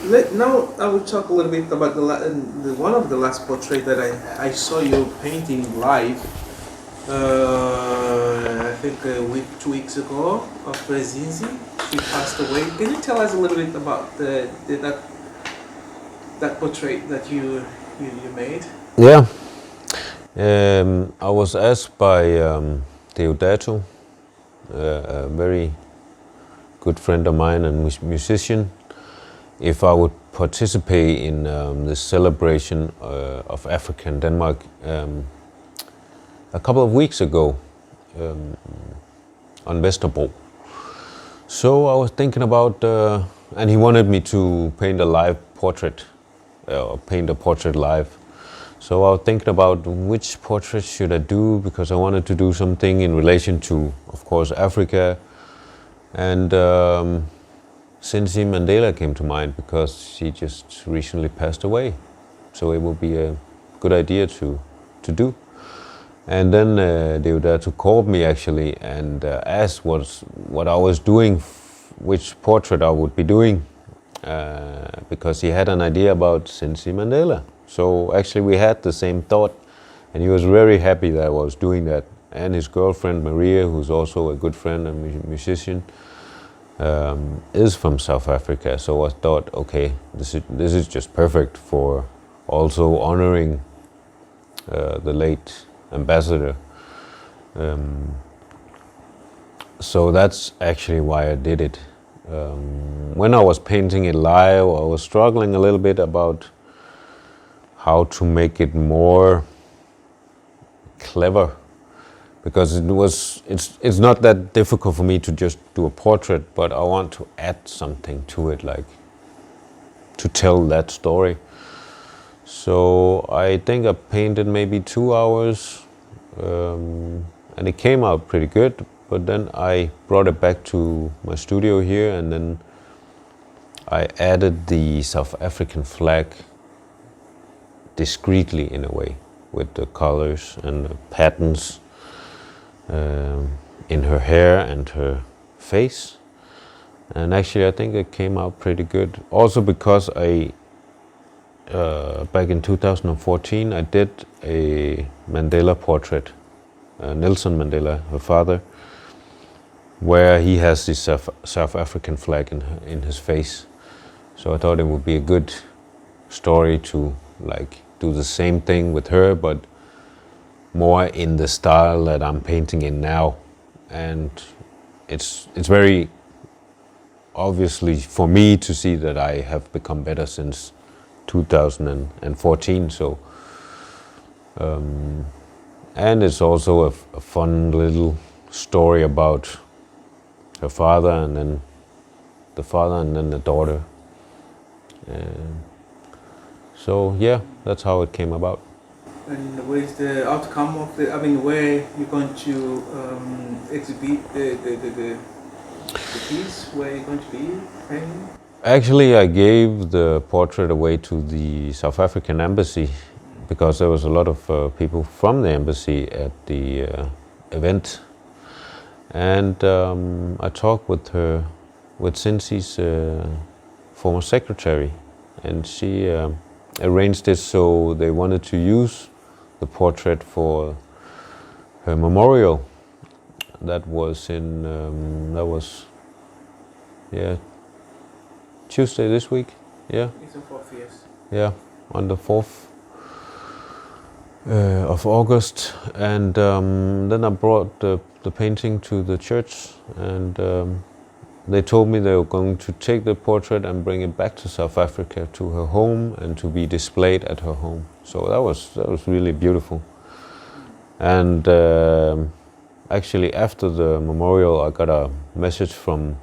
Now I will talk a little bit about one of the last portrait that I saw you painting live. I think a week, 2 weeks ago, of Zinzi. She passed away. Can you tell us a little bit about that portrait that you made? Yeah, I was asked by Deodato, a very good friend of mine and musician, if I would participate in this celebration of Africa in Denmark a couple of weeks ago on Vesterbro. So I was thinking about, and he wanted me to paint a live portrait, paint a portrait live. So I was thinking about which portrait should I do, because I wanted to do something in relation to, of course, Africa. And Cincy Mandela came to mind because she just recently passed away. So it would be a good idea to do. And then Deodato called me actually and asked what I was doing, which portrait I would be doing, because he had an idea about Cincy Mandela. So actually we had the same thought, and he was very happy that I was doing that. And his girlfriend Maria, who's also a good friend and musician, is from South Africa. So I thought, okay, this is just perfect for also honoring the late ambassador. So that's actually why I did it. When I was painting it live, I was struggling a little bit about how to make it more clever, because it's not that difficult for me to just do a portrait, but I want to add something to it, like to tell that story. So I think I painted maybe 2 hours, and it came out pretty good, but then I brought it back to my studio here, and then I added the South African flag discreetly in a way, with the colors and the patterns in her hair and her face. And actually I think it came out pretty good. Also because I back in 2014 I did a Mandela portrait, Nelson Mandela, her father, where he has this South African flag in his face. So I thought it would be a good story to like do the same thing with her, but more in the style that I'm painting in now. And it's very obviously for me to see that I have become better since 2014. So and it's also a fun little story about her father, and then the father, and then the daughter. So yeah, that's how it came about. And what is the outcome of where you're going to exhibit the piece? Where you're going to be painting? Actually, I gave the portrait away to the South African embassy, because there was a lot of people from the embassy at the event. And I talked with Cincy's former secretary, and she arranged it so they wanted to use the portrait for her memorial. That was Tuesday this week. Yeah. It's the 4th, yes. Yeah, on the 4th of August. And then I brought the painting to the church, and they told me they were going to take the portrait and bring it back to South Africa, to her home, and to be displayed at her home. So that was really beautiful. And actually after the memorial I got a message from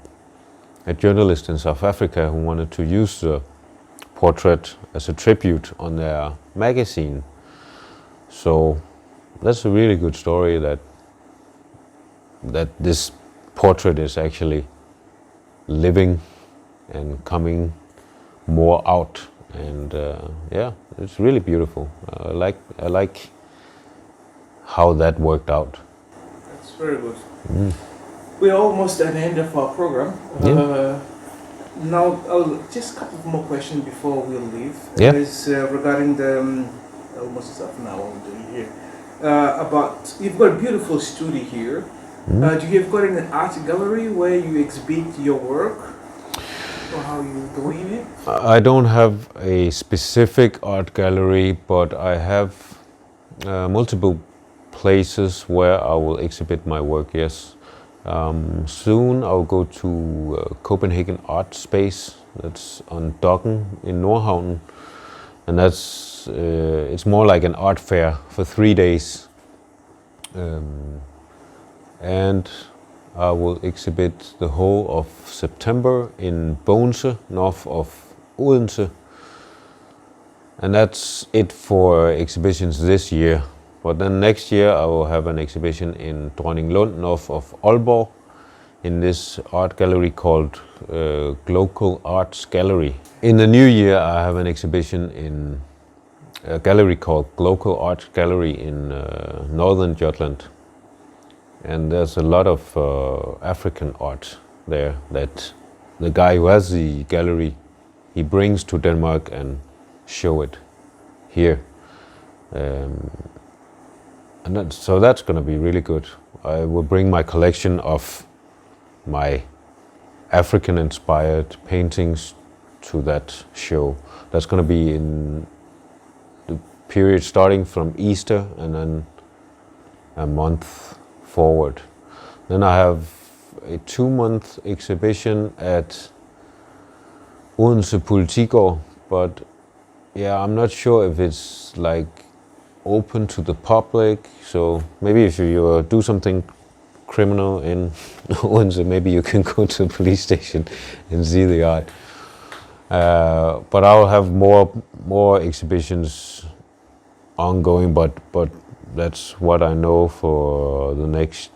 a journalist in South Africa who wanted to use the portrait as a tribute on their magazine. So that's a really good story, that this portrait is actually living and coming more out, and yeah, it's really beautiful. I like how that worked out. That's very good. We're almost at the end of our program. Yeah. Now, just a couple of more questions before we leave. Yeah. Is regarding the almost half an hour we're doing here. About you've got a beautiful studio here. Do you have got an art gallery where you exhibit your work, or how you doing it? I don't have a specific art gallery, but I have multiple places where I will exhibit my work, yes. Soon I'll go to Copenhagen Art Space, that's on Dokken in Nordhavnen, and that's it's more like an art fair for 3 days. And I will exhibit the whole of September in Bogense, north of Odense. And that's it for exhibitions this year. But then next year I will have an exhibition in Dronninglund, north of Aalborg, in this art gallery called Global Arts Gallery. In the new year I have an exhibition in a gallery called Global Art Gallery in northern Jutland. And there's a lot of African art there that the guy who has the gallery, he brings to Denmark and show it here. So that's going to be really good. I will bring my collection of my African-inspired paintings to that show. That's going to be in the period starting from Easter and then a month forward. Then I have a 2-month exhibition at Odense Politigård, but yeah, I'm not sure if it's like open to the public. So maybe if you do something criminal in Odense, maybe you can go to the police station and see the art. But I'll have more exhibitions ongoing, but that's what I know for the next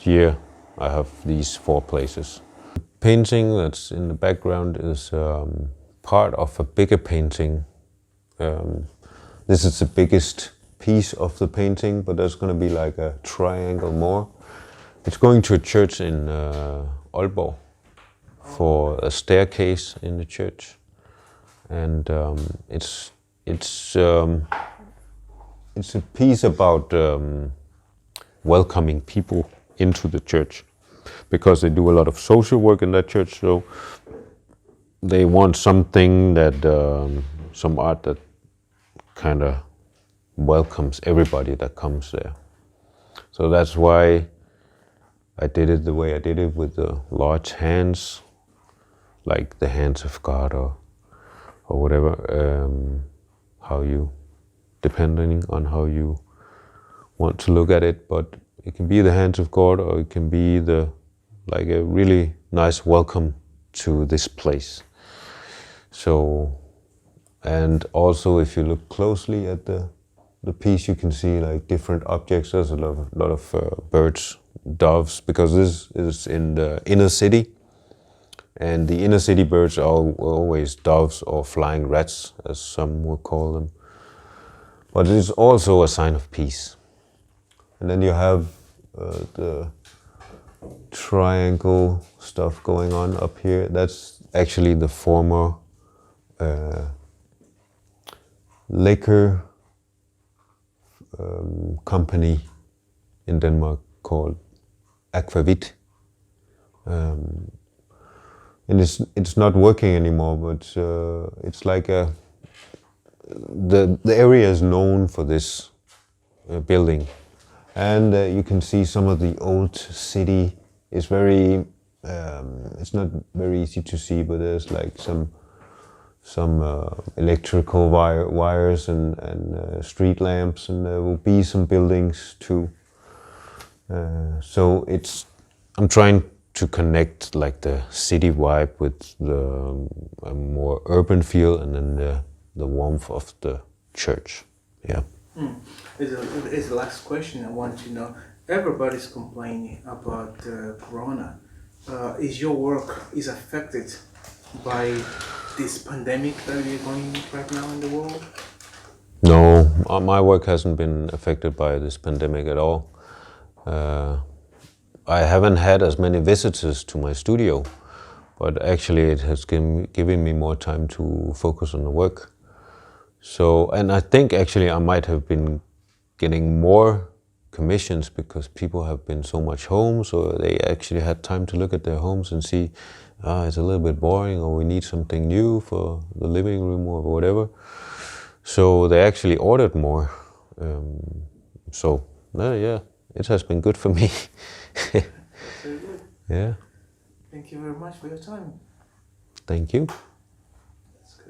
year. I have these 4 places. The painting that's in the background is part of a bigger painting. This is the biggest piece of the painting, but there's going to be like a triangle more. It's going to a church in Aalborg for a staircase in the church, and it's a piece about welcoming people into the church, because they do a lot of social work in that church. So they want something that some art that kind of welcomes everybody that comes there. So that's why I did it the way I did it, with the large hands, like the hands of God or whatever. Depending on how you want to look at it, but it can be the hands of God, or it can be like a really nice welcome to this place. So, and also if you look closely at the piece, you can see like different objects. There's a lot of birds, doves, because this is in the inner city, and the inner city birds are always doves or flying rats, as some would call them. But it's also a sign of peace. And then you have the triangle stuff going on up here. That's actually the former liquor company in Denmark called Aquavit. And it's not working anymore, but it's like the area is known for this building. And you can see some of the old city is very, it's not very easy to see, but there's like some electrical wires and street lamps, and there will be some buildings too. So I'm trying to connect like the city vibe with the more urban feel, and then the warmth of the church. Yeah. As the last question, I want to know, everybody's complaining about Corona. Is your work is affected by this pandemic that we're going right now in the world? No, my work hasn't been affected by this pandemic at all. I haven't had as many visitors to my studio, but actually it has given me more time to focus on the work. So, and I think actually I might have been getting more commissions because people have been so much home, so they actually had time to look at their homes and see, it's a little bit boring, or we need something new for the living room or whatever. So they actually ordered more. So yeah, it has been good for me. Very good. Yeah. Thank you very much for your time. Thank you.